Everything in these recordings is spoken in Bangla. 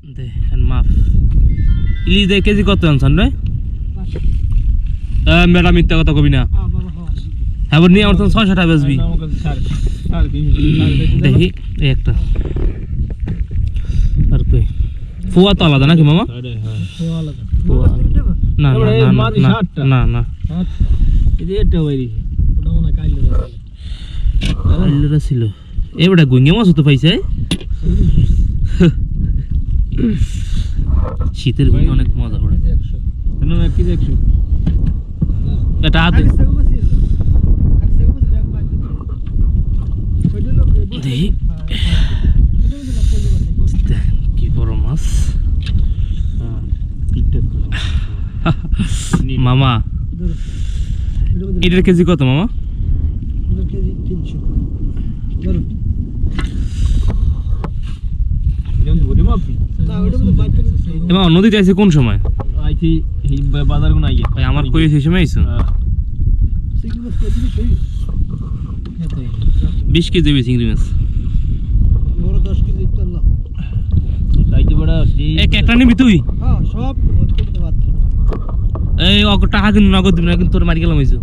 দে মাফ ইলিশ দে কেজি কত আনছান রে ম্যাডাম মিথ্যা কথা কবি না হ্যাঁ নিয়ে আমার তো 600 টাকা বেচবি দেখি এই একটা আর কই ফুয়া তো আলাদা নাকি মামা না না না কাইলরা ছিল এবারে গুঙ্গে মাছ তো পাইছে শীতের দিনে অনেক মজা পড়ে এটা হাতে দেখি কি বড় মাছ মামা এটার কেজি কত মামা নদীতে আছে কোন সময় আমার কই সেই সময় আইছো 20 কেজি চিংড়ি মাছ একটা নিবি তুই এই টাকা কিন্তু নগদ দিবি না কিন্তু তোর মারি গেলাম হয়েছে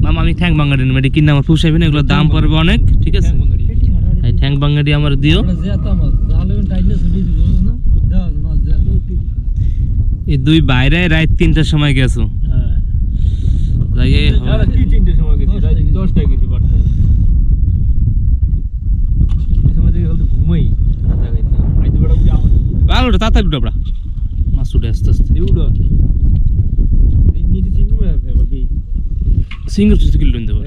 মামা আমি ঠ্যাং বাঙ্গাড়ি নেব এটা কিনে আমার পুষাইবে না এগুলোর দাম পড়বে অনেক ঠিক আছে এই ঠ্যাং বাঙ্গাড়ি আমার দিও এই দুই বাইরে রাত 3টার সময় গেছো ভালো তাড়াতাড়ি উঠো আমরা মাছ উঠে আস্তে আস্তে সিঙ্গল সুস্থ কিলো দেবো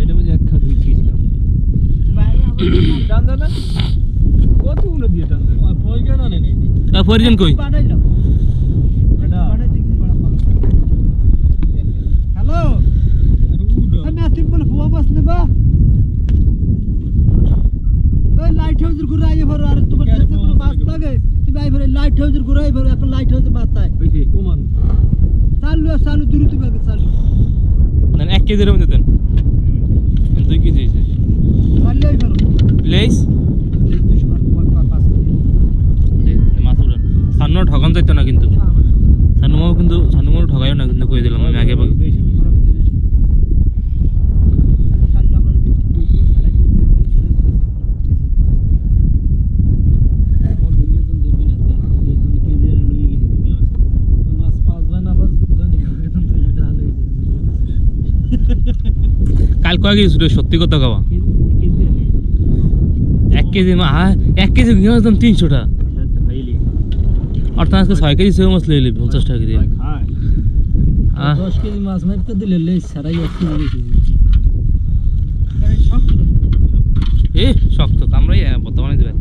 পরিজন কই হ্যালো আমি আসিম বলে ফুয়া বাস নেবা ওই লাইট হাউসের ঘুরে আইয়ে ভরো আর তোমার কাছে কোনো মাছ লাগে তুমি আই ভরে লাইট হাউসের ঘুরে আই ভরো এখন লাইট হাউসের মাছ তাই ওই যে কোমান চালু দূরে তুমি আগে চালু না 1 কেজির মধ্যে দেন 2 কেজি আছে চালু আই ভরো প্লিজ মাছ উড়ান সান্ন ঠকান যাইতো না কিন্তু সানুমাও ঠকাইও না কিন্তু কই দিলাম আমি আগে কাল কয় কেজি সত্যি কথা কওয়া 1 কেজি 1 কেজি দাম 300 টাকা অর্থাৎ আজকে 6 কেজি সেও মাছ লইলে 50 টাকা দিয়ে 10 কেজি মাছ মারতে দিলে লে সারাই 1 কেজি শক্ত শক্ত কামড়াই বর্তমানে দিবে